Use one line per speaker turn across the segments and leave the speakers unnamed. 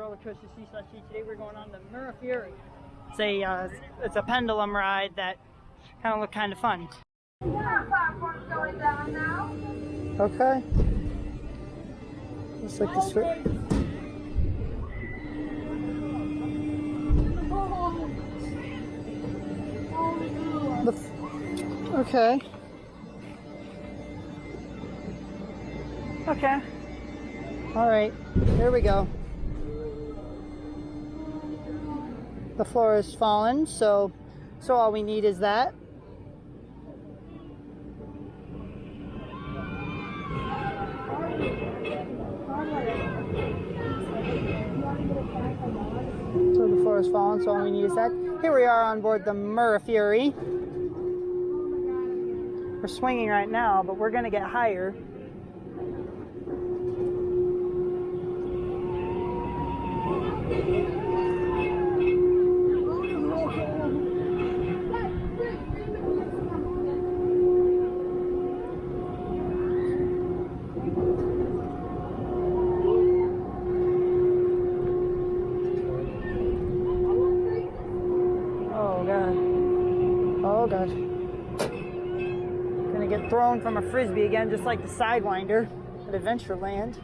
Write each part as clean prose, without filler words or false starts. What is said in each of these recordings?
roller coaster C/T. Today we're going on the Mura. It's a pendulum ride that kind of looked kind of fun.
Going down now.
Okay. Looks like this way. Okay. Okay. All right. Here we go. The floor has fallen, so all we need is that. So the floor has fallen, so all we need is that. Here we are on board the Mura. We're swinging right now, but we're going to get higher. Oh God. Oh God. Gonna get thrown from a frisbee again, just like the Sidewinder at Adventureland.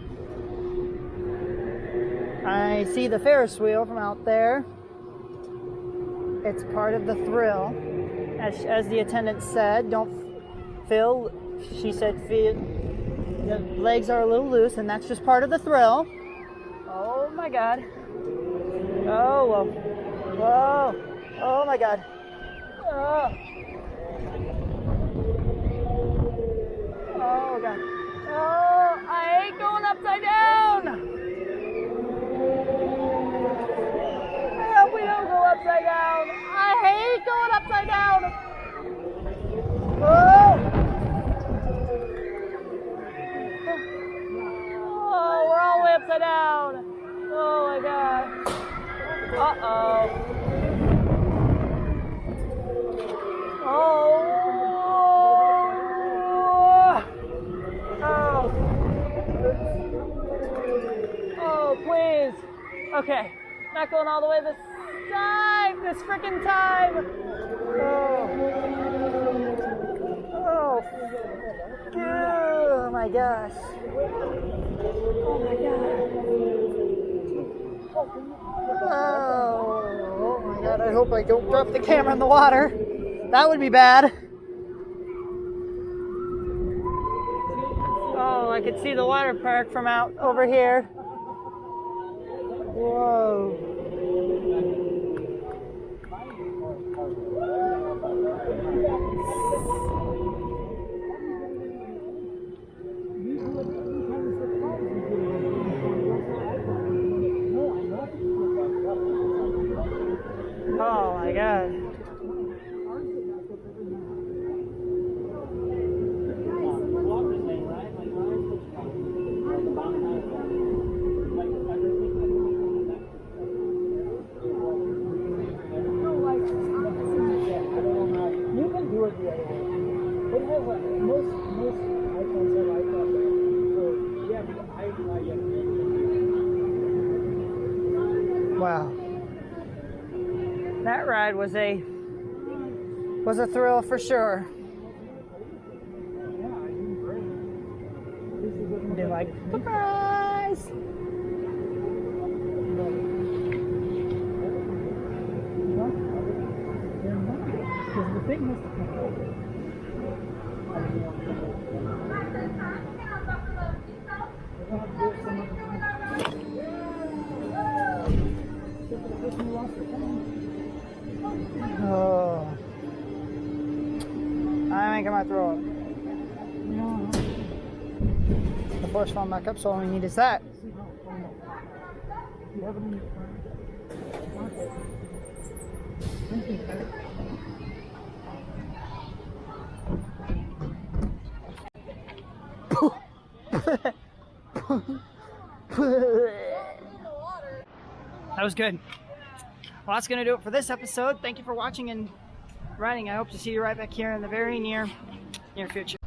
I see the Ferris wheel from out there. It's part of the thrill. As the attendant said, she said, the legs are a little loose, and that's just part of the thrill. Oh my God. Oh, whoa. Whoa. Oh my God. Oh. Oh God. Oh, I hate going upside down. I hope we don't go upside down. I hate going upside down. Oh. Oh, we're all the way upside down. Oh my God. Uh-oh. Oh. Oh, please. Okay. Not going all the way this time. This freaking time. Oh. Oh. Oh my gosh. Oh my God. Oh my God. I hope I don't drop the camera in the water. That would be bad. Oh, I could see the water park from out over here. Whoa. Oh my God. Wow. That ride was a thrill for sure. They're like, surprise! Oh, I think I might throw up. The floor's falling back up, so all we need is that. That was good. Well, that's going to do it for this episode. Thank you for watching and riding. I hope to see you right back here in the very near future.